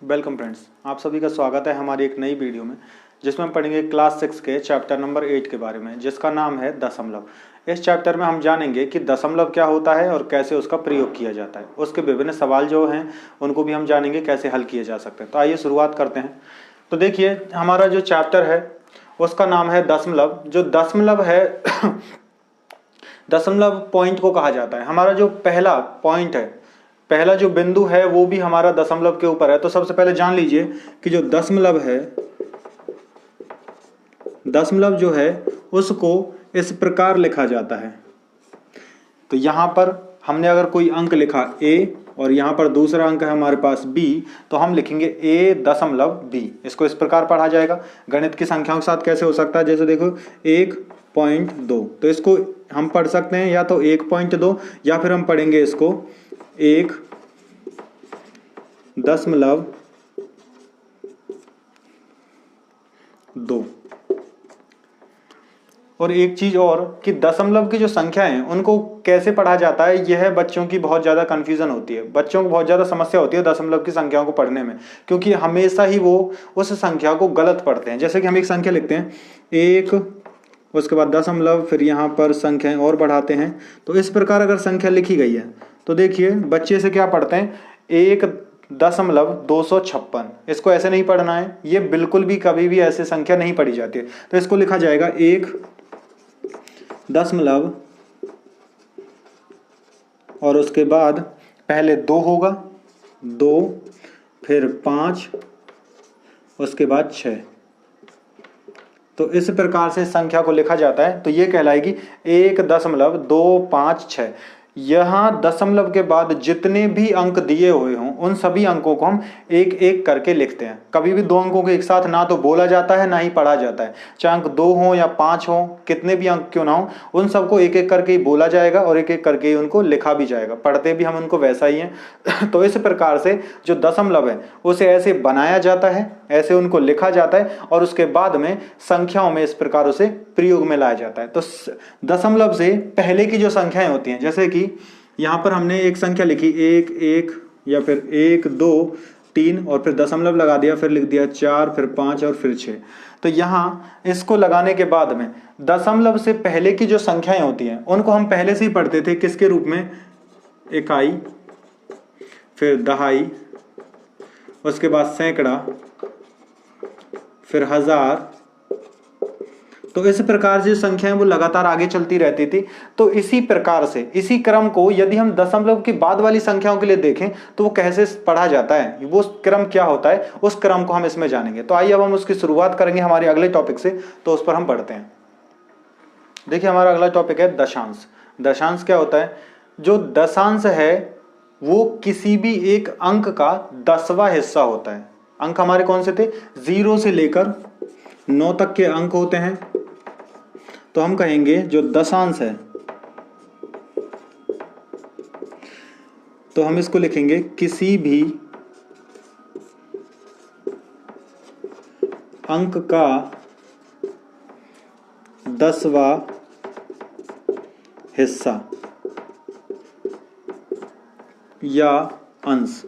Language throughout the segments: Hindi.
वेलकम फ्रेंड्स, आप सभी का स्वागत है हमारी एक नई वीडियो में जिसमें हम पढ़ेंगे क्लास 6 के चैप्टर नंबर 8 के बारे में, जिसका नाम है दशमलव। इस चैप्टर में हम जानेंगे कि दशमलव क्या होता है और कैसे उसका प्रयोग किया जाता है। उसके विभिन्न सवाल जो हैं उनको भी हम जानेंगे कैसे हल किए जा सकते हैं। तो आइए शुरुआत करते हैं। तो देखिए, हमारा जो चैप्टर है उसका नाम है दशमलव। जो दशमलव है दशमलव पॉइंट को कहा जाता है। हमारा जो पहला पॉइंट है, पहला जो बिंदु है वो भी हमारा दशमलव के ऊपर है। तो सबसे पहले जान लीजिए कि जो दशमलव है, दशमलव जो है उसको इस प्रकार लिखा जाता है। तो यहां पर हमने अगर कोई अंक लिखा a और यहाँ पर दूसरा अंक है हमारे पास b, तो हम लिखेंगे a दशमलव b। इसको इस प्रकार पढ़ा जाएगा। गणित की संख्याओं के साथ कैसे हो सकता है, जैसे देखो 1.2, तो इसको हम पढ़ सकते हैं या तो 1.2 या फिर हम पढ़ेंगे इसको 1 दशमलव 2। और एक चीज और कि दशमलव की जो संख्या है उनको कैसे पढ़ा जाता है, यह बच्चों की बहुत ज़्यादा कन्फ्यूजन होती है। बच्चों को बहुत ज़्यादा समस्या होती है दशमलव की संख्याओं को पढ़ने में, क्योंकि हमेशा ही वो उस संख्या को गलत पढ़ते हैं। जैसे कि हम एक संख्या लिखते हैं 1, उसके बाद दशमलव, फिर यहाँ पर संख्याएं और बढ़ाते हैं। तो इस प्रकार अगर संख्या लिखी गई है तो देखिए बच्चे से क्या पढ़ते हैं, 1.256। इसको ऐसे नहीं पढ़ना है, ये बिल्कुल भी कभी भी ऐसे संख्या नहीं पढ़ी जाती है। तो इसको लिखा जाएगा 1 दशमलव और उसके बाद पहले 2 होगा, 2, फिर 5, उसके बाद 6। तो इस प्रकार से संख्या को लिखा जाता है। तो ये कहलाएगी 1.256। यहाँ दशमलव के बाद जितने भी अंक दिए हुए हों उन सभी अंकों को हम एक एक करके लिखते हैं। कभी भी दो अंकों को एक साथ ना तो बोला जाता है ना ही पढ़ा जाता है। चाहे अंक 2 हो या 5 हो, कितने भी अंक क्यों ना हो, उन सबको एक एक करके ही बोला जाएगा और एक एक करके ही उनको लिखा भी जाएगा। पढ़ते भी हम उनको वैसा ही हैं। तो इस प्रकार से जो दशमलव है उसे ऐसे बनाया जाता है, ऐसे उनको लिखा जाता है और उसके बाद में संख्याओं में इस प्रकार उसे प्रयोग में लाया जाता है। तो दशमलव से पहले की जो संख्याएं होती हैं, जैसे कि यहाँ पर हमने एक संख्या लिखी 1 1 या फिर 1 2 3 और फिर दशमलव लगा दिया, फिर लिख दिया 4, फिर 5 और फिर 6। तो यहाँ इसको लगाने के बाद में दशमलव से पहले की जो संख्याएं होती हैं उनको हम पहले से ही पढ़ते थे किसके रूप में, इकाई, फिर दहाई, उसके बाद सैकड़ा, फिर हजार। तो इस प्रकार से संख्याएं वो लगातार आगे चलती रहती थी। तो इसी प्रकार से इसी क्रम को यदि हम दशमलव के बाद वाली संख्याओं के लिए देखें तो वो कैसे पढ़ा जाता है, वो क्रम क्या होता है, उस क्रम को हम इसमें जानेंगे। तो आइए अब हम उसकी शुरुआत करेंगे हमारे अगले टॉपिक से, तो उस पर हम पढ़ते हैं। देखिए, हमारा अगला टॉपिक है दशांश। दशांश क्या होता है? जो दशांश है वो किसी भी एक अंक का 10वां हिस्सा होता है। अंक हमारे कौन से थे? 0 से लेकर 9 तक के अंक होते हैं। तो हम कहेंगे जो दशांश है, तो हम इसको लिखेंगे किसी भी अंक का 10वां हिस्सा या अंश।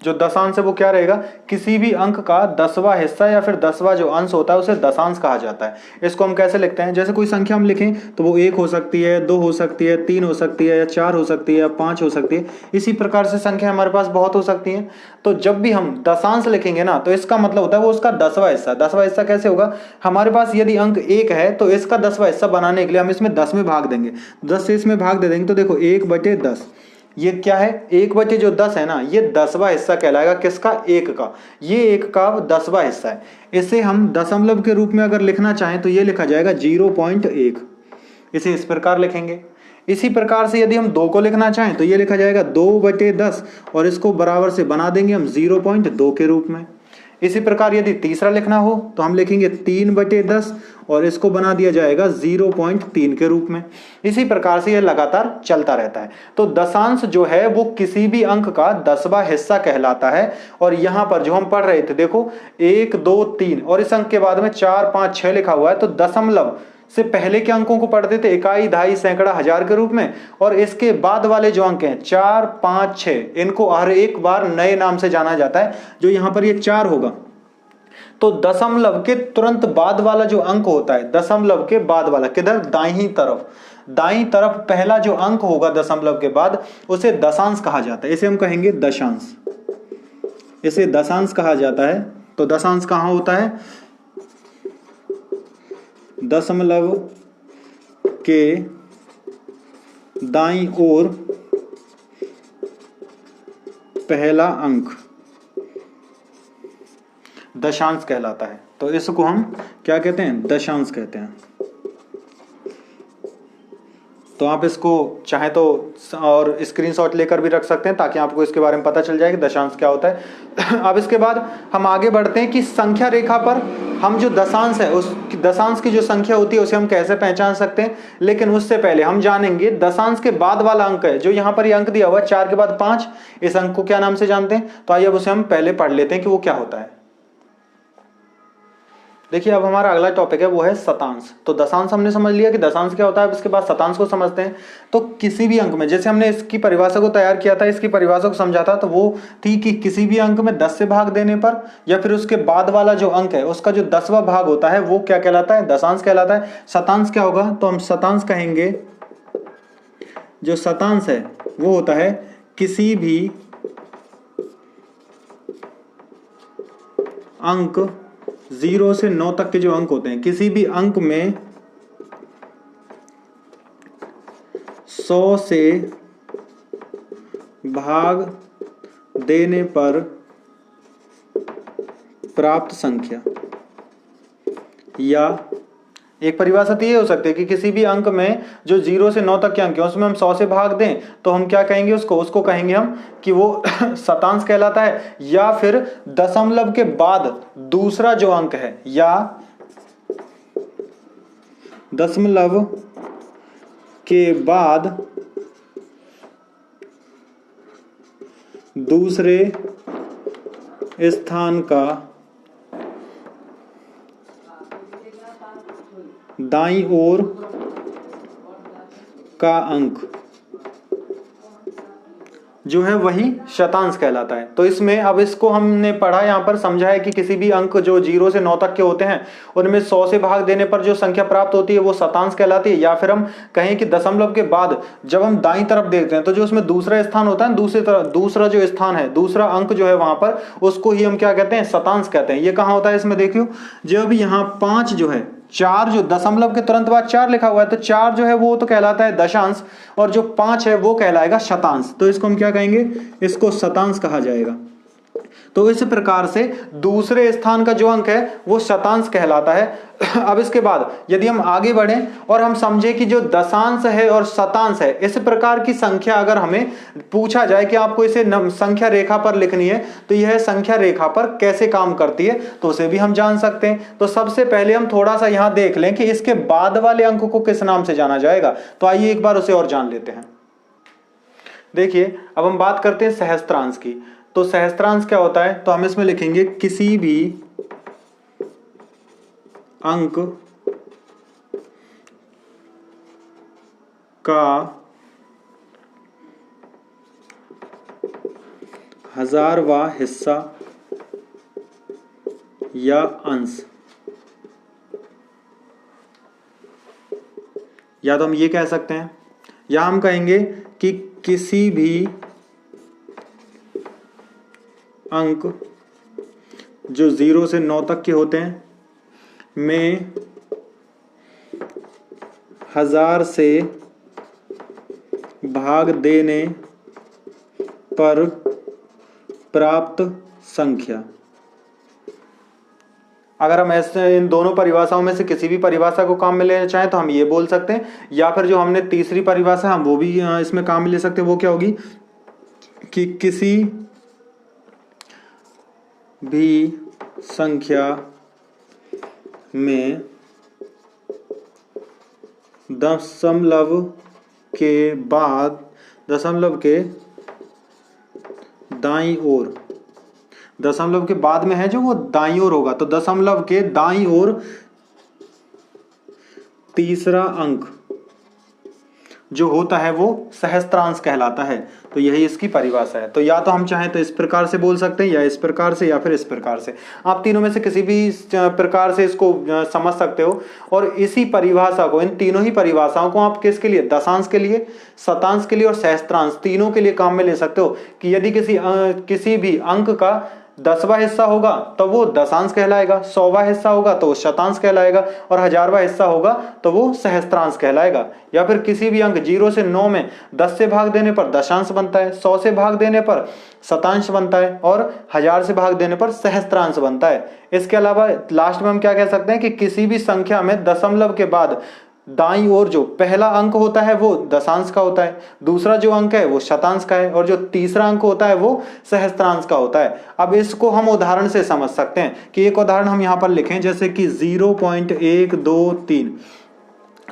जो दशांश है वो क्या रहेगा? किसी भी अंक का 10वां हिस्सा या फिर 10वां जो अंश होता है उसे दशांश कहा जाता है। इसको हम कैसे लिखते हैं? जैसे कोई संख्या हम लिखें तो वो 1 हो सकती है, 2 हो सकती है, 3 हो सकती है, या 4 हो सकती है, या 5 हो सकती है। इसी प्रकार से संख्या हमारे पास बहुत हो सकती हैं। तो जब भी हम दशांश लिखेंगे ना, तो इसका मतलब होता है वो उसका 10वां हिस्सा। 10वां हिस्सा कैसे होगा? हमारे पास यदि अंक 1 है तो इसका 10वां हिस्सा बनाने के लिए हम इसमें 10 में भाग देंगे, 10 से इसमें भाग दे देंगे। तो देखो 1/10, ये क्या है? 1/10 है ना, ये 10वां हिस्सा कहलाएगा। किसका? 1 का। ये 1 का 10वां हिस्सा है। इसे हम दशमलव के रूप में अगर लिखना चाहें तो ये लिखा जाएगा 0.1। इसे इस प्रकार लिखेंगे। इसी प्रकार से यदि हम 2 को लिखना चाहें तो ये लिखा जाएगा 2/10 और इसको बराबर से बना देंगे हम 0.2 के रूप में। इसी प्रकार यदि तीसरा लिखना हो तो हम लिखेंगे 3/10 और इसको बना दिया जाएगा 0.3 के रूप में। इसी प्रकार से यह लगातार चलता रहता है। तो दशांश जो है वो किसी भी अंक का 10वां हिस्सा कहलाता है। और यहाँ पर जो हम पढ़ रहे थे, देखो 1 2 3 और इस अंक के बाद में 4 5 6 लिखा हुआ है। तो दशमलव से पहले के अंकों को पढ़ते थे इकाई, दहाई, सैकड़ा, हजार के रूप में, और इसके बाद वाले जो अंक हैं 4, 5, 6, इनको हर एक बार नए नाम से जाना जाता है। जो यहां पर ये 4 होगा तो दशमलव के तुरंत बाद वाला जो अंक होता है, दशमलव के बाद वाला, किधर, दाईं तरफ, दाईं तरफ पहला जो अंक होगा दशमलव के बाद उसे दशांश कहा जाता है। इसे हम कहेंगे दशांश, इसे दशांश कहा जाता है। तो दशांश कहां होता है, दशमलव के दाईं ओर पहला अंक दशांश कहलाता है। तो इसको हम क्या कहते हैं, दशांश कहते हैं। तो आप इसको चाहे तो और स्क्रीनशॉट लेकर भी रख सकते हैं ताकि आपको इसके बारे में पता चल जाए कि दशांश क्या होता है। अब इसके बाद हम आगे बढ़ते हैं कि संख्या रेखा पर हम जो दशांश है, उस दशांश की जो संख्या होती है उसे हम कैसे पहचान सकते हैं। लेकिन उससे पहले हम जानेंगे दशांश के बाद वाला अंक है, जो यहाँ पर ये अंक दिया हुआ है 4 के बाद 5, इस अंक को क्या नाम से जानते हैं। तो आइए अब उसे हम पहले पढ़ लेते हैं कि वो क्या होता है। देखिए अब हमारा अगला टॉपिक है वो है शतांश। तो दशांश हमने समझ लिया कि दशांश क्या होता है, अब इसके बाद शतांश को समझते हैं। तो किसी भी अंक में, जैसे हमने इसकी परिभाषा को तैयार किया था, इसकी परिभाषा को समझा था, तो वो थी कि किसी भी अंक में 10 से भाग देने पर या फिर उसके बाद वाला जो अंक है उसका जो 10वां भाग होता है वो क्या कहलाता है, दशांश कहलाता है। शतांश क्या होगा, तो हम शतांश कहेंगे, जो शतांश है वो होता है किसी भी अंक 0 से 9 तक के जो अंक होते हैं, किसी भी अंक में 100 से भाग देने पर प्राप्त संख्या, या एक परिभाषा तो ये हो सकती है कि किसी भी अंक में जो 0 से 9 तक के अंक है उसमें हम 100 से भाग दें तो हम क्या कहेंगे, उसको कहेंगे हम कि वो शतांश कहलाता है। या फिर दशमलव के बाद दूसरा जो अंक है, या दशमलव के बाद दूसरे स्थान का दाईं ओर का अंक जो है वही शतांश कहलाता है। तो इसमें अब इसको हमने पढ़ा, यहाँ पर समझा है कि किसी भी अंक जो 0 से 9 तक के होते हैं उनमें 100 से भाग देने पर जो संख्या प्राप्त होती है वो शतांश कहलाती है। या फिर हम कहें कि दशमलव के बाद जब हम दाईं तरफ देखते हैं तो जो उसमें दूसरा स्थान होता है, दूसरा जो स्थान है, दूसरा अंक जो है वहां पर, उसको ही हम क्या कहते हैं, शतांश कहते हैं। ये कहाँ होता है, इसमें देखियो, जब यहाँ 5 जो है, 4 जो दशमलव के तुरंत बाद 4 लिखा हुआ है, तो 4 जो है वो तो कहलाता है दशांश, और जो 5 है वो कहलाएगा शतांश। तो इसको हम क्या कहेंगे, इसको शतांश कहा जाएगा। तो इस प्रकार से दूसरे स्थान का जो अंक है वो शतांश कहलाता है। अब इसके बाद यदि हम आगे बढ़ें और हम समझे कि जो दशांश है और शतांश है, इस प्रकार की संख्या अगर हमें पूछा जाए कि आपको इसे संख्या रेखा पर लिखनी है तो यह संख्या रेखा पर कैसे काम करती है, तो उसे भी हम जान सकते हैं। तो सबसे पहले हम थोड़ा सा यहां देख लें कि इसके बाद वाले अंक को किस नाम से जाना जाएगा। तो आइए एक बार उसे और जान लेते हैं। देखिए अब हम बात करते हैं सहस्त्रांश की। तो सहस्त्रांश क्या होता है, तो हम इसमें लिखेंगे किसी भी अंक का हजारवां हिस्सा या अंश, या तो हम ये कह सकते हैं, या हम कहेंगे कि किसी भी अंक जो 0 से 9 तक के होते हैं में 1000 से भाग देने पर प्राप्त संख्या। अगर हम ऐसे इन दोनों परिभाषाओं में से किसी भी परिभाषा को काम में लेना चाहें तो हम ये बोल सकते हैं, या फिर जो हमने तीसरी परिभाषा हम वो भी इसमें काम में ले सकते हैं। वो क्या होगी कि किसी भी संख्या में दशमलव के बाद, दशमलव के दाईं ओर, दशमलव के बाद में है जो वो दाईं ओर होगा, तो दशमलव के दाईं ओर तीसरा अंक जो होता है वो सहस्त्रांश कहलाता है। तो यही इसकी परिभाषा है। तो या तो हम चाहें तो इस प्रकार से बोल सकते हैं, या इस प्रकार से, या फिर इस प्रकार से। आप तीनों में से किसी भी प्रकार से इसको समझ सकते हो। और इसी परिभाषा को, इन तीनों ही परिभाषाओं को आप किसके लिए, दशांश के लिए, शतांश के लिए और सहस्त्रांश, तीनों के लिए काम में ले सकते हो। कि यदि किसी भी अंक का 10वां हिस्सा होगा तो वो दशांश कहलाएगा, 100वां हिस्सा होगा तो वो शतांश कहलाएगा, और 1000वां हिस्सा होगा तो वो सहस्त्रांश कहलाएगा। या फिर किसी भी अंक 0 से 9 में 10 से भाग देने पर दशांश बनता है, 100 से भाग देने पर शतांश बनता है, और 1000 से भाग देने पर सहस्त्रांश बनता है। इसके अलावा लास्ट में हम क्या कह सकते हैं कि किसी भी संख्या में दशमलव के बाद दाईं ओर जो पहला अंक होता है वो दशांश का होता है, दूसरा जो अंक है वो शतांश का है, और जो तीसरा अंक होता है वो सहस्त्रांश का होता है। अब इसको हम उदाहरण से समझ सकते हैं कि एक उदाहरण हम यहाँ पर लिखें, जैसे कि 0.123।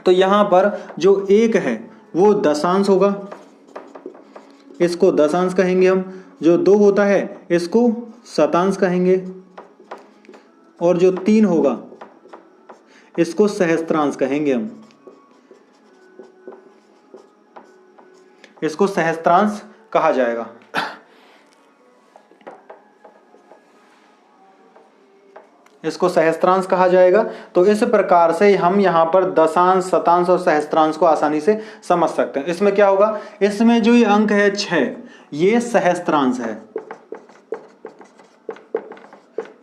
तो यहाँ पर जो 1 है वो दशांश होगा, इसको दशांश कहेंगे हम। जो 2 होता है इसको शतांश कहेंगे, और जो 3 होगा इसको सहस्त्रांश कहेंगे हम। इसको सहस्त्रांश कहा जाएगा। इसको सहस्त्रांश कहा जाएगा। तो इस प्रकार से हम यहाँ पर दशांश, शतांश और सहस्त्रांश को आसानी से समझ सकते हैं। इसमें क्या होगा, इसमें जो ये अंक है 6, ये सहस्त्रांश है,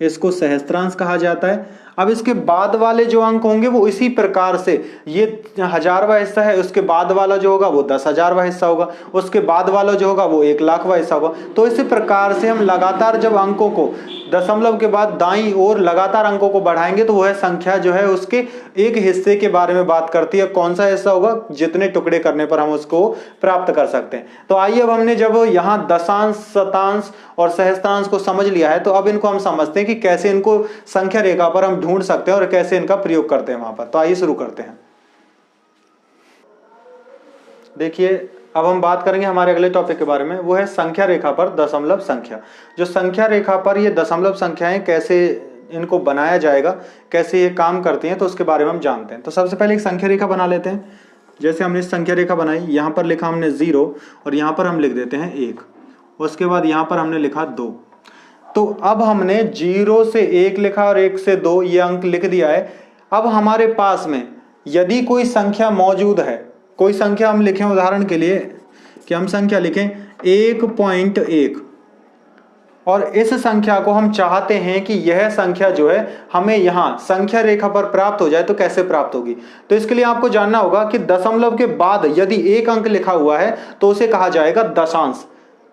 इसको सहस्त्रांश कहा जाता है। अब इसके बाद वाले जो अंक होंगे वो इसी प्रकार से, ये 1000वां हिस्सा है, उसके बाद वाला जो होगा वो 10,000वां हिस्सा होगा, उसके बाद वाला जो होगा वो 1,00,000वां हिस्सा होगा। तो इसी प्रकार से हम लगातार जब अंकों को दशमलव के बाद दाईं ओर लगातार अंकों को बढ़ाएंगे तो वह संख्या जो है उसके एक हिस्से के बारे में बात करती है। कौन सा हिस्सा होगा, जितने टुकड़े करने पर हम उसको प्राप्त कर सकते हैं। तो आइए अब हमने जब यहाँ दशांश, शतांश और सहस्त्रांश को समझ लिया है, तो अब इनको हम समझते हैं कि कैसे इनको संख्या रेखा पर हम ढूंढ सकते हैं और कैसे इनका प्रयोग करते हैं वहां पर। तो आइए शुरू करते हैं। देखिए, अब हम बात करेंगे हमारे अगले टॉपिक के बारे में, वो है संख्या रेखा पर दशमलव संख्या। जो संख्या रेखा पर ये दशमलव संख्याएं कैसे इनको बनाया जाएगा, कैसे ये काम करती हैं, तो उसके बारे में हम जानते हैं। तो सबसे पहले एक संख्या रेखा बना लेते हैं। जैसे हमने संख्या रेखा बनाई, यहाँ पर लिखा हमने 0 और यहाँ पर हम लिख देते हैं 1, उसके बाद यहाँ पर हमने लिखा 2। तो अब हमने 0 से 1 लिखा और 1 से 2 ये अंक लिख दिया है। अब हमारे पास में यदि कोई संख्या मौजूद है, कोई संख्या हम लिखें उदाहरण के लिए कि हम संख्या लिखें 1.1, और इस संख्या को हम चाहते हैं कि यह संख्या जो है हमें यहाँ संख्या रेखा पर प्राप्त हो जाए, तो कैसे प्राप्त होगी। तो इसके लिए आपको जानना होगा कि दशमलव के बाद यदि एक अंक लिखा हुआ है तो उसे कहा जाएगा दशांश।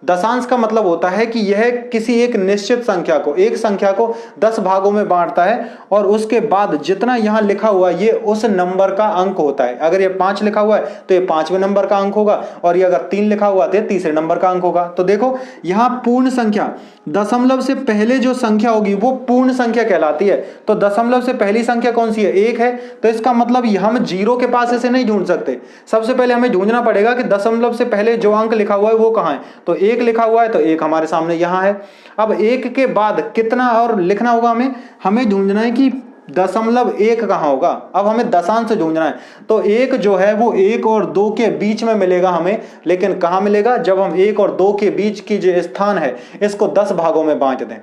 दशांश का मतलब होता है कि यह किसी एक निश्चित संख्या को, एक संख्या को 10 भागों में बांटता है, और उसके बाद जितना यहाँ लिखा हुआ ये उस नंबर का अंक होता है। अगर ये 5 लिखा हुआ है तो ये 5वें नंबर का अंक होगा, और ये अगर 3 लिखा हुआ तो ये 3रे नंबर का अंक होगा। तो देखो, यहाँ पूर्ण संख्या, दशमलव से पहले जो संख्या होगी वो पूर्ण संख्या कहलाती है। तो दशमलव से पहली संख्या कौन सी है, 1 है। तो इसका मतलब हम 0 के पास ऐसे नहीं ढूंढ सकते। सबसे पहले हमें ढूंढना पड़ेगा कि दशमलव से पहले जो अंक लिखा हुआ है वो कहाँ है। तो 1 लिखा हुआ है तो 1 हमारे सामने यहाँ है। अब 1 के बाद कितना और लिखना होगा, हमें ढूंढना है कि दशमलव 1 कहाँ होगा। अब हमें दशांश से ढूंढना है। तो 1 जो है वो 1 और 2 के बीच में मिलेगा हमें, लेकिन कहाँ मिलेगा, जब हम 1 और 2 के बीच की जो स्थान है इसको 10 भागों में बांट दें।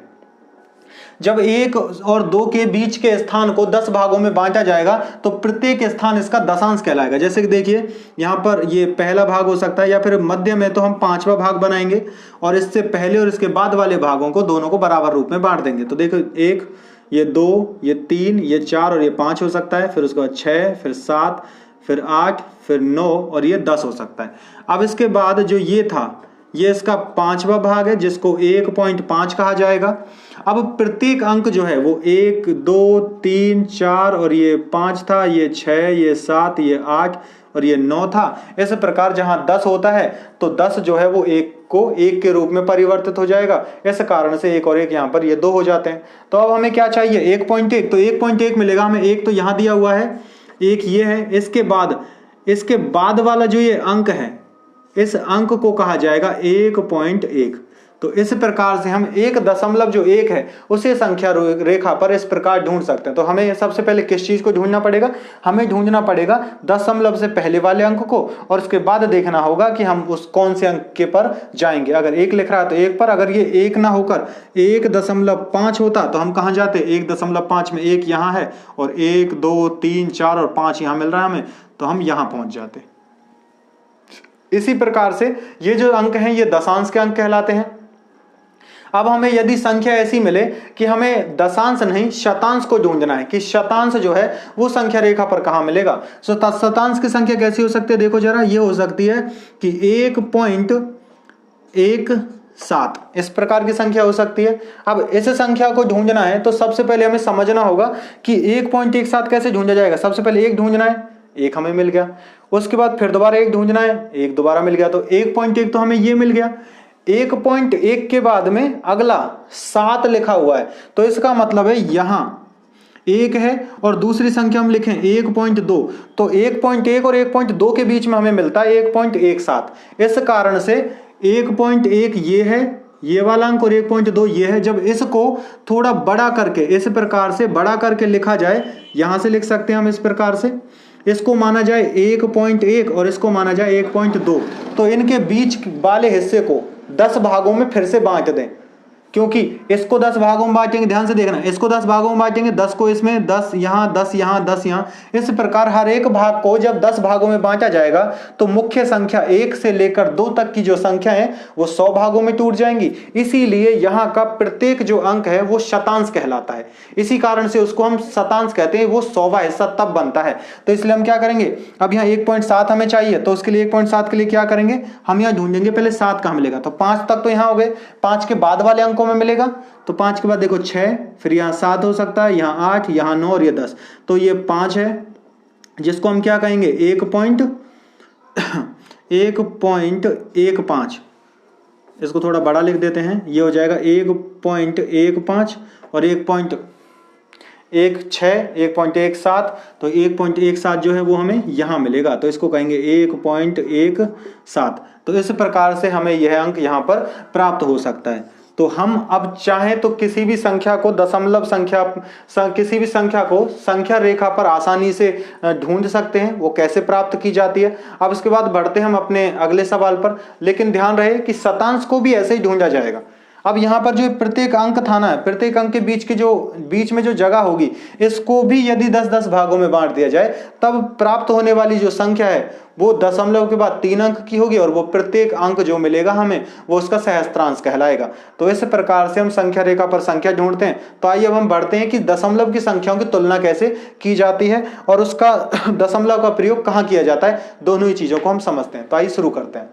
जब 1 और 2 के बीच के स्थान को 10 भागों में बांटा जाएगा तो प्रत्येक स्थान इसका दशांश कहलाएगा। जैसे कि देखिए, यहाँ पर ये पहला भाग हो सकता है, या फिर मध्य में तो हम 5वां भाग बनाएंगे, और इससे पहले और इसके बाद वाले भागों को दोनों को बराबर रूप में बांट देंगे। तो देखो, 1, ये 2, ये 3, ये 4 और ये 5 हो सकता है, फिर उसके बाद 6, फिर 7, फिर 8, फिर 9 और ये 10 हो सकता है। अब इसके बाद जो ये था, ये इसका 5वां भाग है जिसको 1.5 कहा जाएगा। अब प्रत्येक अंक जो है वो 1, 2, 3, 4 और ये 5 था, ये 6, ये 7, ये 8 और ये 9 था। इस प्रकार जहां 10 होता है तो 10 जो है वो 1 को 1 के रूप में परिवर्तित हो जाएगा। इस कारण से 1 और 1 यहाँ पर ये 2 हो जाते हैं। तो अब हमें क्या चाहिए, 1.1। तो 1.1 मिलेगा हमें। 1 तो यहाँ दिया हुआ है, 1 ये है। इसके बाद वाला जो ये अंक है, इस अंक को कहा जाएगा 1.1। तो इस प्रकार से हम 1 जो 1 है उसे संख्या रेखा पर इस प्रकार ढूंढ सकते हैं। तो हमें सबसे पहले किस चीज को ढूंढना पड़ेगा, हमें ढूंढना पड़ेगा दशमलव से पहले वाले अंक को, और उसके बाद देखना होगा कि हम उस कौन से अंक के पर जाएंगे। अगर 1 लिख रहा है तो 1 पर, अगर ये 1 ना होकर 1.5 होता तो हम कहां जाते, 1.5 में 1 यहां है और 1 2 3 4 और 5 यहां मिल रहा है हमें, तो हम यहां पहुंच जाते। इसी प्रकार से ये जो अंक हैं ये दशांश के अंक कहलाते हैं। अब हमें यदि संख्या ऐसी मिले कि हमें दशांश नहीं शतांश को ढूंढना है कि शतांश जो है वो संख्या रेखा पर कहां मिलेगा। शतांश की संख्या कैसी हो सकती है, देखो जरा, ये हो सकती है कि 1.17 इस प्रकार की संख्या हो सकती है। अब इस संख्या को ढूंढना है तो सबसे पहले हमें समझना होगा कि 1.17 कैसे ढूंढा जाएगा। सबसे पहले 1 ढूंढना है, 1 हमें मिल गया, उसके बाद फिर दोबारा 1 ढूंढना है, 1 दोबारा मिल गया, तो 1.1 तो हमें ये मिल गया। 1.1 के बाद में अगला 7 लिखा हुआ है, तो इसका मतलब है यहां 1 है और दूसरी संख्या हम लिखें 1.2, तो 1.1 और 1.2 के बीच में हमें मिलता है 1.17। इस कारण से 1.1 ये है, ये वाला अंक, और 1.2 ये है। जब इसको थोड़ा बड़ा करके इस प्रकार से बड़ा करके लिखा जाए, यहां से लिख सकते हैं हम इस प्रकार से, इसको माना जाए 1.1 और इसको माना जाए 1.2, तो इनके बीच वाले हिस्से को 10 भागों में फिर से बांट दें, क्योंकि इसको 10 भागों में बांटेंगे, ध्यान से देखना, इसको 10 भागों में बांटेंगे, 10 को इसमें, 10 यहाँ, 10 यहाँ, 10 यहाँ, इस प्रकार हर एक भाग को जब 10 भागों में बांटा जाएगा तो मुख्य संख्या 1 से लेकर 2 तक की जो संख्या है वो 100 भागों में टूट जाएंगी। इसीलिए यहाँ का प्रत्येक जो अंक है वो शतांश कहलाता है, इसी कारण से उसको हम शतांश कहते हैं। वो 100वां हिस्सा तब बनता है। तो इसलिए हम क्या करेंगे, अब यहाँ 1.7 हमें चाहिए, तो उसके लिए 1.7 के लिए क्या करेंगे, हम यहाँ ढूंढेंगे पहले 7 कहाँ मिलेगा, तो 5 तक तो यहाँ हो गए, 5 के बाद वाले अंकों में मिलेगा, तो 5 के बाद देखो 6, फिर यहाँ 7 हो सकता है, यहाँ 8, यहाँ 9 और ये 10, तो ये 5 है, जिसको हम क्या कहेंगे 1.15। इसको थोड़ा बड़ा लिख देते हैं, ये हो जाएगा 1.15 और 1.16 1.17, तो 1.17 जो है वो हमें यहाँ मिलेगा, तो इसको कहेंगे 1.17। तो इस प्रकार से हमें यह अंक यहाँ पर प्राप्त हो सकता है। तो हम अब चाहें तो किसी भी संख्या को दशमलव संख्या, किसी भी संख्या को संख्या रेखा पर आसानी से ढूंढ सकते हैं। वो कैसे प्राप्त की जाती है, अब इसके बाद बढ़ते हैं हम अपने अगले सवाल पर। लेकिन ध्यान रहे कि शतांश को भी ऐसे ही ढूंढा जाएगा। अब यहाँ पर जो प्रत्येक अंक था ना, प्रत्येक अंक के बीच में जो जगह होगी, इसको भी यदि 10-10 भागों में बांट दिया जाए, तब प्राप्त होने वाली जो संख्या है वो दशमलव के बाद 3 अंक की होगी, और वो प्रत्येक अंक जो मिलेगा हमें वो उसका सहस्त्रांश कहलाएगा। तो इस प्रकार से हम संख्या रेखा पर संख्या ढूंढते हैं। तो आइए अब हम बढ़ते हैं कि दशमलव की संख्याओं की तुलना कैसे की जाती है और उसका दशमलव का प्रयोग कहाँ किया जाता है, दोनों ही चीजों को हम समझते हैं। तो आइए शुरू करते हैं।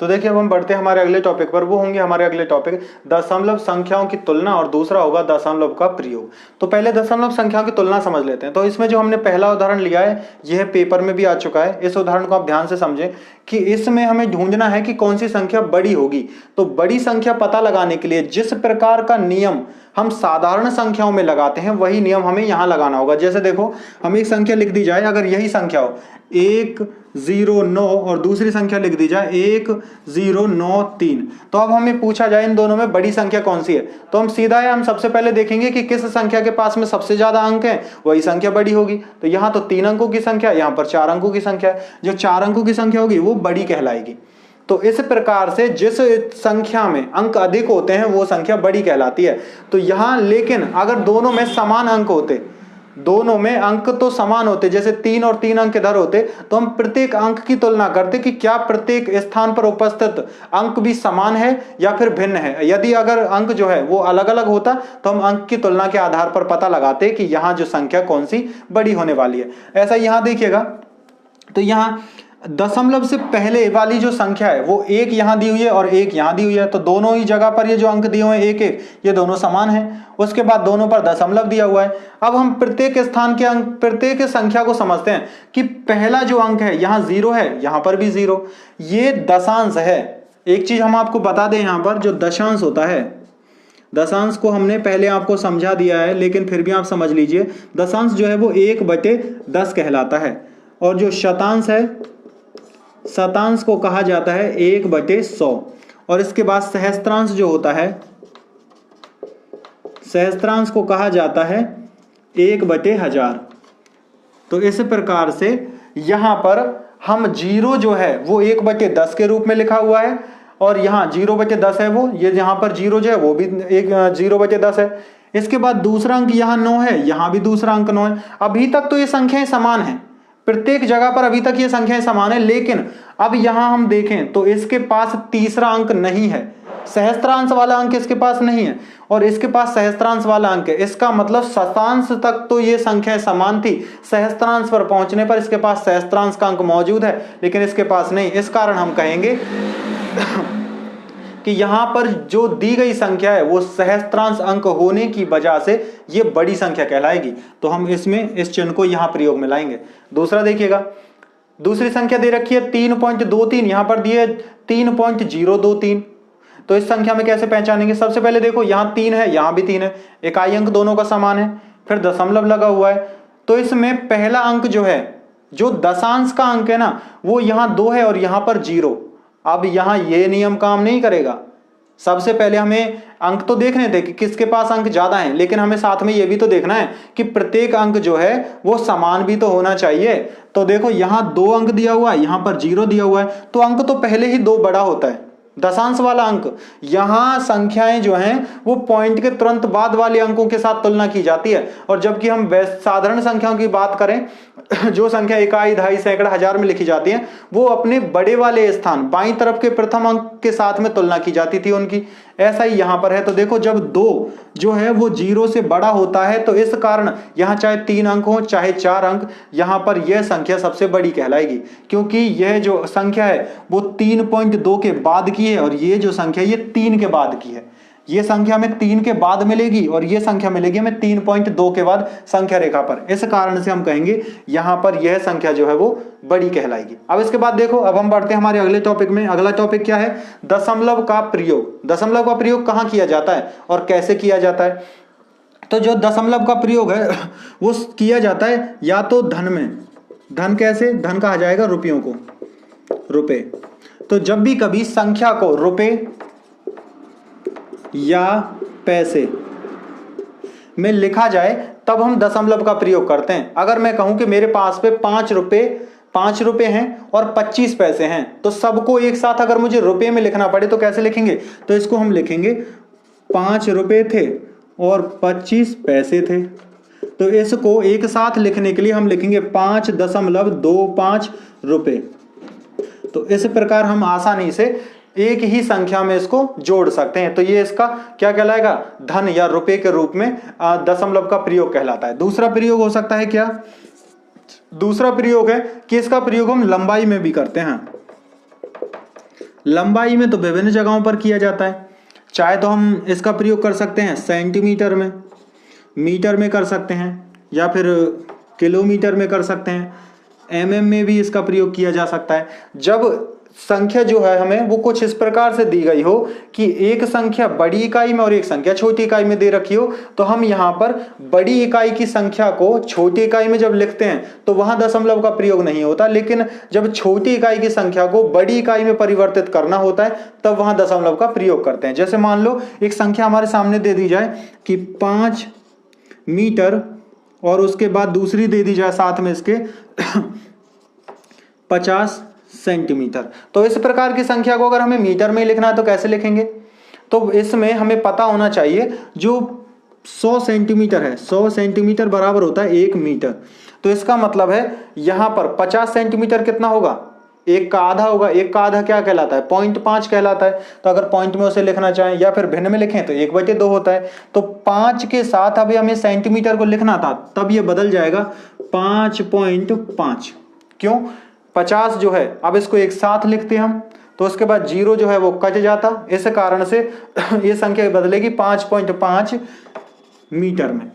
तो देखिए अब हम बढ़ते हैं हमारे अगले टॉपिक पर। वो होंगे हमारे अगले टॉपिक दशमलव संख्याओं की तुलना, और दूसरा होगा दशमलव का प्रयोग। तो पहले दशमलव संख्याओं की तुलना समझ लेते हैं। तो इसमें जो हमने पहला उदाहरण लिया है यह पेपर में भी आ चुका है। इस उदाहरण को आप ध्यान से समझें कि इसमें हमें ढूंढना है कि कौन सी संख्या बड़ी होगी। तो बड़ी संख्या पता लगाने के लिए जिस प्रकार का नियम हम साधारण संख्याओं में लगाते हैं वही नियम हमें यहाँ लगाना होगा। जैसे देखो, हम एक संख्या लिख दी जाए, अगर यही संख्या हो 109 और दूसरी संख्या लिख दी जाए 1093, तो अब हमें पूछा जाए इन दोनों में बड़ी संख्या कौन सी है, तो हम सीधा है, हम सबसे पहले देखेंगे कि किस संख्या के पास में सबसे ज्यादा अंक है, वही संख्या बड़ी होगी। तो यहाँ तो 3 अंकों की संख्या, यहाँ पर 4 अंकों की संख्या है, जो 4 अंकों की संख्या होगी वो बड़ी कहलाएगी। तो इस प्रकार से जिस संख्या में अंक अधिक होते हैं वो संख्या बड़ी कहलाती है। तो यहाँ लेकिन अगर दोनों में समान अंक होते, दोनों में अंक तो समान होते, जैसे 3 और 3 अंक इधर होते, तो हम प्रत्येक अंक की तुलना करते कि क्या प्रत्येक स्थान पर उपस्थित अंक भी समान है या फिर भिन्न है। यदि अगर अंक जो है वो अलग अलग होता तो हम अंक की तुलना के आधार पर पता लगाते कि यहाँ जो संख्या कौन सी बड़ी होने वाली है। ऐसा यहाँ देखिएगा, तो यहाँ दशमलव से पहले वाली जो संख्या है वो 1 यहाँ दी हुई है और 1 यहाँ दी हुई है, तो दोनों ही जगह पर ये जो अंक दिए हुए हैं 1-1, ये दोनों समान हैं। उसके बाद दोनों पर दशमलव दिया हुआ है। अब हम प्रत्येक स्थान के अंक, प्रत्येक संख्या को समझते हैं कि पहला जो अंक है यहाँ 0 है, यहाँ पर भी 0, ये दशांश है। एक चीज हम आपको बता दें, यहाँ पर जो दशांश होता है, दशांश को हमने पहले आपको समझा दिया है लेकिन फिर भी आप समझ लीजिए, दशांश जो है वो 1/10 कहलाता है, और जो शतांश है, शतांश को कहा जाता है 1/100। और इसके बाद सहस्त्रांश जो होता है, सहस्त्रांश को कहा जाता है 1/1000। तो इस प्रकार से यहां पर हम 0 जो है वो 1/10 के रूप में लिखा हुआ है, और यहाँ 0/10 है वो, ये यहाँ पर 0 जो है वो भी 0/10 है। इसके बाद दूसरा अंक यहाँ 9 है, यहाँ भी दूसरा अंक 9 है। अभी तक तो ये संख्याएं समान हैं, प्रत्येक जगह पर अभी तक ये संख्याएं समान है, लेकिन अब यहां हम देखें तो इसके पास तीसरा अंक नहीं है, सहस्त्रांश वाला अंक इसके पास नहीं है और इसके पास सहस्त्रांश वाला अंक है। इसका मतलब शतांश तक तो ये संख्याएं समान थी, सहस्त्रांश पर पहुंचने पर इसके पास सहस्त्रांश का अंक मौजूद है लेकिन इसके पास नहीं। इस कारण हम कहेंगे कि यहां पर जो दी गई संख्या है वो सहस्त्रांश अंक होने की वजह से ये बड़ी संख्या कहलाएगी। तो हम इसमें इस चिन्ह को यहां प्रयोग में लाएंगे। दूसरा देखिएगा, दूसरी संख्या दे रखी है 3.23, यहां पर दिए 3.023। तो इस संख्या में कैसे पहचानेंगे? सबसे पहले देखो यहां 3 है, यहां भी 3 है, इकाई अंक दोनों का समान है, फिर दशमलव लगा हुआ है। तो इसमें पहला अंक जो है, जो दशांश का अंक है ना, वो यहां 2 है और यहां पर 0। अब यहां ये नियम काम नहीं करेगा। सबसे पहले हमें अंक तो देखने थे कि किसके पास अंक ज्यादा हैं, लेकिन हमें साथ में ये भी तो देखना है कि प्रत्येक अंक जो है वो समान भी तो होना चाहिए। तो देखो यहां 2 अंक दिया हुआ है, यहां पर 0 दिया हुआ है, तो अंक तो पहले ही 2 बड़ा होता है, दशांश वाला अंक। यहां संख्याएं जो हैं वो पॉइंट के तुरंत बाद वाले अंकों के साथ तुलना की जाती है, और जबकि हम साधारण संख्याओं की बात करें, जो संख्या इकाई, दहाई, सैकड़ा, हजार में लिखी जाती है, वो अपने बड़े वाले स्थान बाईं तरफ के प्रथम अंक के साथ में तुलना की जाती थी उनकी। ऐसा ही यहां पर है। तो देखो जब 2 जो है वो 0 से बड़ा होता है, तो इस कारण यहां चाहे 3 अंक हो चाहे 4 अंक, यहां पर यह संख्या सबसे बड़ी कहलाएगी, क्योंकि यह जो संख्या है वो 3.2 के बाद की है और ये जो संख्या ये 3 के बाद की है। ये संख्या में 3 के बाद मिलेगी और ये संख्या मिलेगी हमें 3.2 के बाद संख्या रेखा पर। इस कारण से हम कहेंगे यहां पर यह संख्या जो है वो बड़ी कहलाएगी। अब इसके बाद देखो, अब हम बढ़ते हैं हमारे अगले टॉपिक में। अगला टॉपिक क्या है? दशमलव का प्रयोग। दशमलव का प्रयोग कहां किया जाता है और कैसे किया जाता है? तो जो दशमलव का प्रयोग है वो किया जाता है या तो धन में। धन कैसे? धन कहा जाएगा रुपयों को, रुपए। तो जब भी कभी संख्या को रुपए या पैसे में लिखा जाए तब हम दशमलव का प्रयोग करते हैं। अगर मैं कहूं कि मेरे पास पे 5 रुपए हैं और 25 पैसे हैं, तो सबको एक साथ अगर मुझे रुपए में लिखना पड़े तो कैसे लिखेंगे? तो इसको हम लिखेंगे 5 रुपए थे और 25 पैसे थे। तो इसको एक साथ लिखने के लिए हम लिखेंगे 5.25 रुपए। तो इस प्रकार हम आसानी से एक ही संख्या में इसको जोड़ सकते हैं। तो ये इसका क्या कहलाएगा? धन या रुपए के रूप में दशमलव का प्रयोग कहलाता है। दूसरा प्रयोग हो सकता है क्या? दूसरा प्रयोग है कि इसका प्रयोग हम लंबाई में भी करते हैं। लंबाई में तो विभिन्न जगहों पर किया जाता है। चाहे तो हम इसका प्रयोग कर सकते हैं सेंटीमीटर में, मीटर में कर सकते हैं, या फिर किलोमीटर में कर सकते हैं, mm में भी इसका प्रयोग किया जा सकता है। जब संख्या जो है हमें वो कुछ इस प्रकार से दी गई हो कि एक संख्या बड़ी इकाई में और एक संख्या छोटी इकाई में दे रखी हो, तो हम यहाँ पर बड़ी इकाई की संख्या को छोटी इकाई में जब लिखते हैं तो वहां दशमलव का प्रयोग नहीं होता, लेकिन जब छोटी इकाई की संख्या को बड़ी इकाई में परिवर्तित करना होता है तब वहां दशमलव का प्रयोग करते हैं। जैसे मान लो एक संख्या हमारे सामने दे दी जाए कि 5 मीटर और उसके बाद दूसरी दे दी जाए साथ में इसके 50 सेंटीमीटर। तो इस प्रकार की संख्या को अगर हमें मीटर में लिखना है तो कैसे लिखेंगे? तो इसमें हमें पता होना चाहिए जो 100 सेंटीमीटर है, 100 सेंटीमीटर बराबर होता है 1 मीटर। तो इसका मतलब है यहां पर 50 सेंटीमीटर कितना होगा? 1 का आधा होगा। 1 का आधा क्या कहलाता है? 0.5 कहलाता है। तो अगर पॉइंट में उसे लिखना चाहें या फिर भिन्न में लिखें तो 1/2 होता है। तो 5 के साथ अभी हमें सेंटीमीटर को लिखना था, तब ये बदल जाएगा 5.5। क्यों? 50 जो है अब इसको एक साथ लिखते हैं हम, तो उसके बाद 0 जो है वो कट जाता, इस कारण से ये संख्या बदलेगी 5.5 मीटर में।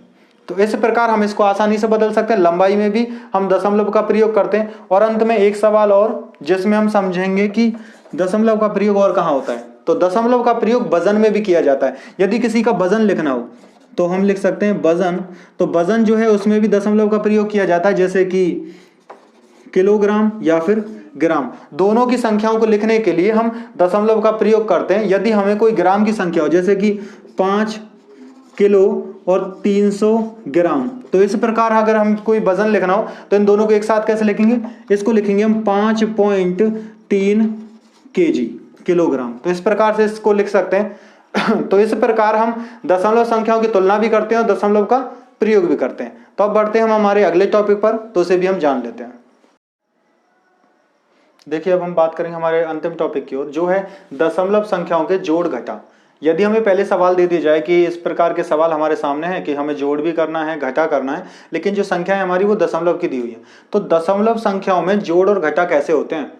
तो इस प्रकार हम इसको आसानी से बदल सकते हैं। लंबाई में भी हम दशमलव का प्रयोग करते हैं। और अंत में एक सवाल और, जिसमें हम समझेंगे कि दशमलव का प्रयोग और कहाँ होता है। तो दशमलव का प्रयोग वजन में भी किया जाता है। यदि किसी का वजन लिखना हो तो हम लिख सकते हैं वजन। तो वजन जो है उसमें भी दशमलव का प्रयोग किया जाता है, जैसे कि किलोग्राम या फिर ग्राम। दोनों की संख्याओं को लिखने के लिए हम दशमलव का प्रयोग करते हैं। यदि हमें कोई ग्राम की संख्या हो, जैसे कि 5 किलो और 300 ग्राम, तो इस प्रकार अगर हम कोई वजन लिखना हो तो इन दोनों को एक साथ कैसे लिखेंगे, इसको लिखेंगे हम 5.3 kg किलोग्राम। तो इस प्रकार से इसको लिख सकते हैं। तो इस प्रकार हम दशमलव संख्याओं की तुलना भी करते हैं और दशमलव का प्रयोग भी करते हैं। तो अब बढ़ते हैं हम हमारे अगले टॉपिक पर, तो उसे भी हम जान लेते हैं। देखिए अब हम बात करेंगे हमारे अंतिम टॉपिक की ओर, जो है दशमलव संख्याओं के जोड़ घटा। यदि हमें पहले सवाल दे दिया जाए कि इस प्रकार के सवाल हमारे सामने हैं कि हमें जोड़ भी करना है, घटा करना है, लेकिन जो संख्या है हमारी वो दशमलव की दी हुई है, तो दशमलव संख्याओं में जोड़ और घटा कैसे होते हैं,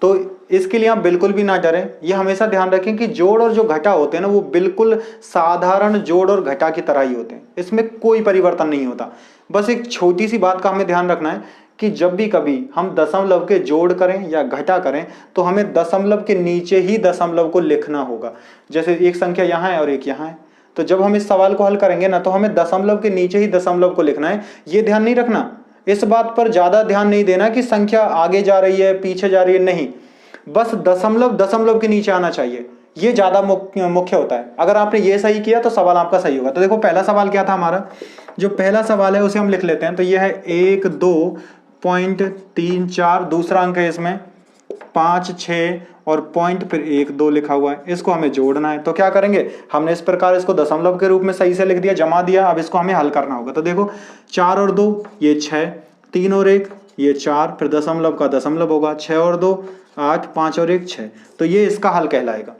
तो इसके लिए आप बिल्कुल भी ना डरें। ये हमेशा ध्यान रखें कि जोड़ और जो घटा होते हैं ना, वो बिल्कुल साधारण जोड़ और घटा की तरह ही होते हैं, इसमें कोई परिवर्तन नहीं होता। बस एक छोटी सी बात का हमें ध्यान रखना है कि जब भी कभी हम दशमलव के जोड़ करें या घटा करें तो हमें दशमलव के नीचे ही दशमलव को लिखना होगा। जैसे एक संख्या यहाँ है और एक यहाँ है, तो जब हम इस सवाल को हल करेंगे ना, तो हमें दशमलव के नीचे ही दशमलव को लिखना है। ये ध्यान नहीं रखना, इस बात पर ज्यादा ध्यान नहीं देना कि संख्या आगे जा रही है पीछे जा रही है, नहीं, बस दशमलव दशमलव के नीचे आना चाहिए, ये ज्यादा मुख्य होता है। अगर आपने ये सही किया तो सवाल आपका सही होगा। तो देखो पहला सवाल क्या था हमारा, जो पहला सवाल है उसे हम लिख लेते हैं। तो यह है 1.2.34, दूसरा अंक है इसमें 5 6 और पॉइंट फिर 1 2 लिखा हुआ है, इसको हमें जोड़ना है। तो क्या करेंगे, हमने इस प्रकार इसको दशमलव के रूप में सही से लिख दिया, जमा दिया। अब इसको हमें हल करना होगा। तो देखो 4 और 2 ये 6, 3 और 1 ये 4, फिर दशमलव का दशमलव होगा, 6 और 2 8, 5 और 1 6, तो ये इसका हल कहलाएगा।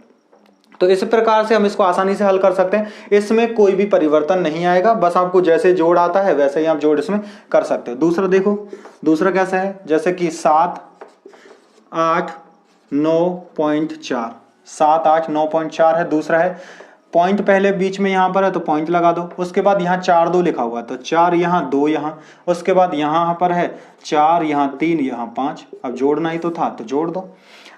तो इस प्रकार से हम इसको आसानी से हल कर सकते हैं, इसमें कोई भी परिवर्तन नहीं आएगा, बस आपको जैसे जोड़ आता है वैसे ही आप जोड़ इसमें कर सकते हो। दूसरा देखो, दूसरा कैसा है, जैसे कि 7 8 9.4, 7 8 9.4 है। दूसरा है पॉइंट पहले बीच में यहाँ पर है तो पॉइंट लगा दो, उसके बाद यहाँ 4 2 लिखा हुआ है तो 4 यहाँ 2 यहाँ, उसके बाद यहाँ पर है 4 यहाँ 3 यहाँ 5, अब जोड़ना ही तो था तो जोड़ दो।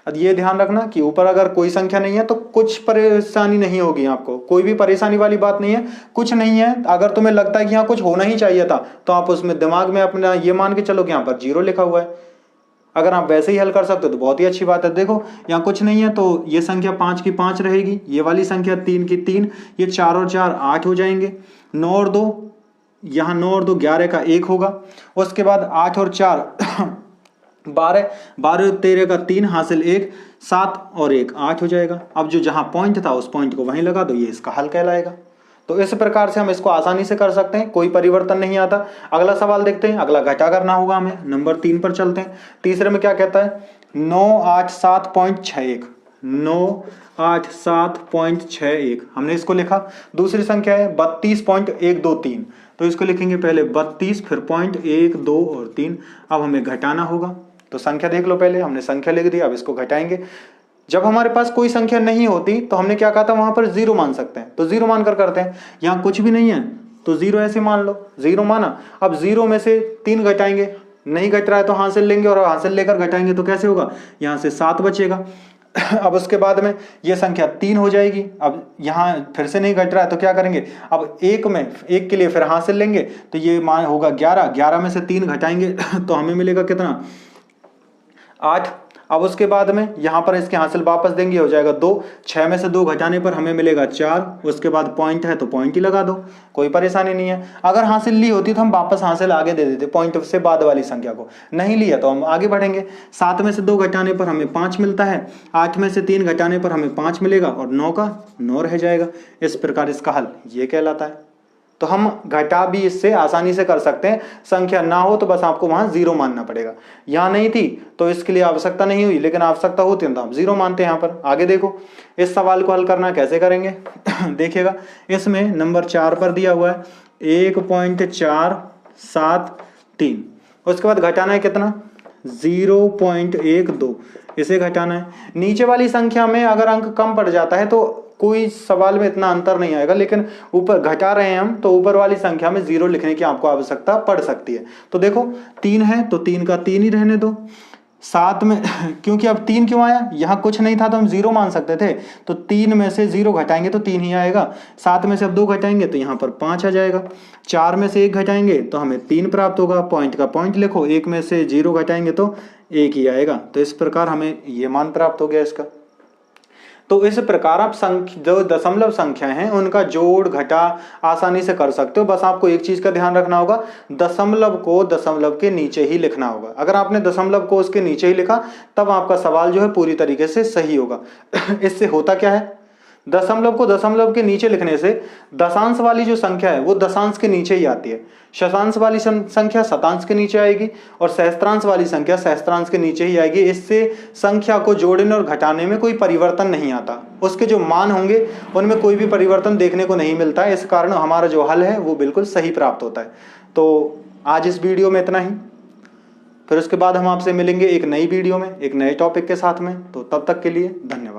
अब ये ध्यान रखना कि ऊपर अगर कोई संख्या नहीं है तो कुछ परेशानी नहीं होगी, आपको कोई भी परेशानी वाली बात नहीं है, कुछ नहीं है। अगर तुम्हें लगता है कि यहाँ कुछ होना ही चाहिए था तो आप उसमें दिमाग में अपना ये मान के चलो कि यहाँ पर 0 लिखा हुआ है। अगर आप वैसे ही हल कर सकते हो तो बहुत ही अच्छी बात है। देखो यहाँ कुछ नहीं है तो ये संख्या 5 की 5 रहेगी, ये वाली संख्या 3 की 3, ये 4 और 4 8 हो जाएंगे, 9 और 2 यहाँ 9 और 2 11 का 1 होगा, उसके बाद 8 और 4 12, 12 और 13 का 3 हासिल 1, 7 और 1 8 हो जाएगा। अब जो जहां पॉइंट था उस पॉइंट को वहीं लगा दो, ये इसका हल कहलाएगा। तो इस प्रकार से हम इसको आसानी से कर सकते हैं, कोई परिवर्तन नहीं आता। अगला सवाल देखते हैं, अगला घटा करना होगा हमें, नंबर 3 पर चलते हैं। तीसरे में क्या कहता है, 987.61, 987.61 हमने इसको लिखा। दूसरी संख्या है 32.123, तो इसको लिखेंगे पहले 32 फिर पॉइंट 1 2 और 3। अब हमें घटाना होगा, तो संख्या देख लो, पहले हमने संख्या लिख दी, अब इसको घटाएंगे। जब हमारे पास कोई संख्या नहीं होती तो हमने क्या कहा था, वहां पर 0 मान सकते हैं, तो 0 मानकर करते हैं। यहाँ कुछ भी नहीं है तो 0 ऐसे मान लो, 0 माना। अब 0 में से 3 घटाएंगे, नहीं घट रहा है तो हासिल लेंगे और हासिल लेकर घटाएंगे तो कैसे होगा, यहाँ से 7 बचेगा। अब उसके बाद में ये संख्या 3 हो जाएगी। अब यहाँ फिर से नहीं घट रहा है तो क्या करेंगे, अब 1 के लिए फिर हासिल लेंगे तो ये मान होगा 11, 11 में से 3 घटाएंगे तो हमें मिलेगा कितना, 8। अब उसके बाद में यहाँ पर इसके हासिल वापस देंगे, हो जाएगा 2, 6 में से 2 घटाने पर हमें मिलेगा 4, उसके बाद पॉइंट है तो पॉइंट ही लगा दो, कोई परेशानी नहीं है। अगर हासिल ली होती तो हम वापस हासिल आगे दे देते पॉइंट से बाद वाली संख्या को, नहीं लिया तो हम आगे बढ़ेंगे। 7 में से 2 घटाने पर हमें 5 मिलता है, 8 में से 3 घटाने पर हमें 5 मिलेगा और 9 का 9 रह जाएगा। इस प्रकार इसका हल ये कहलाता है। तो हम घटा भी इससे आसानी से कर सकते हैं, संख्या ना हो तो बस आपको वहां 0 मानना पड़ेगा। यहाँ नहीं थी तो इसके लिए आवश्यकता नहीं हुई, लेकिन आवश्यकता होती है तो हम 0 मानते हैं। यहाँ पर आगे देखो, इस सवाल को हल करना कैसे करेंगे देखिएगा, इसमें नंबर 4 पर दिया हुआ है 1.473, उसके बाद घटाना है कितना, 0.12, इसे घटाना है। नीचे वाली संख्या में अगर अंक कम पड़ जाता है तो कोई सवाल में इतना अंतर नहीं आएगा, लेकिन ऊपर घटा रहे हैं हम तो ऊपर वाली संख्या में 0 लिखने की आपको आवश्यकता पड़ सकती है। तो देखो 3 है तो 3 का 3 ही रहने दो, 7 में क्योंकि अब 3 क्यों आया, यहाँ कुछ नहीं था तो हम 0 मान सकते थे, तो 3 में से 0 घटाएंगे तो 3 ही आएगा। 7 में से अब 2 घटाएंगे तो यहाँ पर 5 आ जाएगा। 4 में से 1 घटाएंगे तो हमें 3 प्राप्त होगा। पॉइंट का पॉइंट लिखो, 1 में से 0 घटाएंगे तो 1 ही आएगा। तो इस प्रकार हमें ये मान प्राप्त हो गया इसका। तो इस प्रकार आप जो दशमलव संख्या हैं उनका जोड़ घटा आसानी से कर सकते हो। बस आपको एक चीज का ध्यान रखना होगा, दशमलव को दशमलव के नीचे ही लिखना होगा। अगर आपने दशमलव को उसके नीचे ही लिखा तब आपका सवाल जो है पूरी तरीके से सही होगा। इससे होता क्या है, दशमलव को दशमलव के नीचे लिखने से दशांश वाली जो संख्या है वो दशांश के नीचे ही आती है, शतांश वाली संख्या शतांश के नीचे आएगी और सहस्त्रांश वाली संख्या सहस्त्रांश के नीचे ही आएगी। इससे संख्या को जोड़ने और घटाने में कोई परिवर्तन नहीं आता, उसके जो मान होंगे उनमें कोई भी परिवर्तन देखने को नहीं मिलता है। इस कारण हमारा जो हल है वो बिल्कुल सही प्राप्त होता है। तो आज इस वीडियो में इतना ही, फिर उसके बाद हम आपसे मिलेंगे एक नई वीडियो में एक नए टॉपिक के साथ में। तो तब तक के लिए धन्यवाद।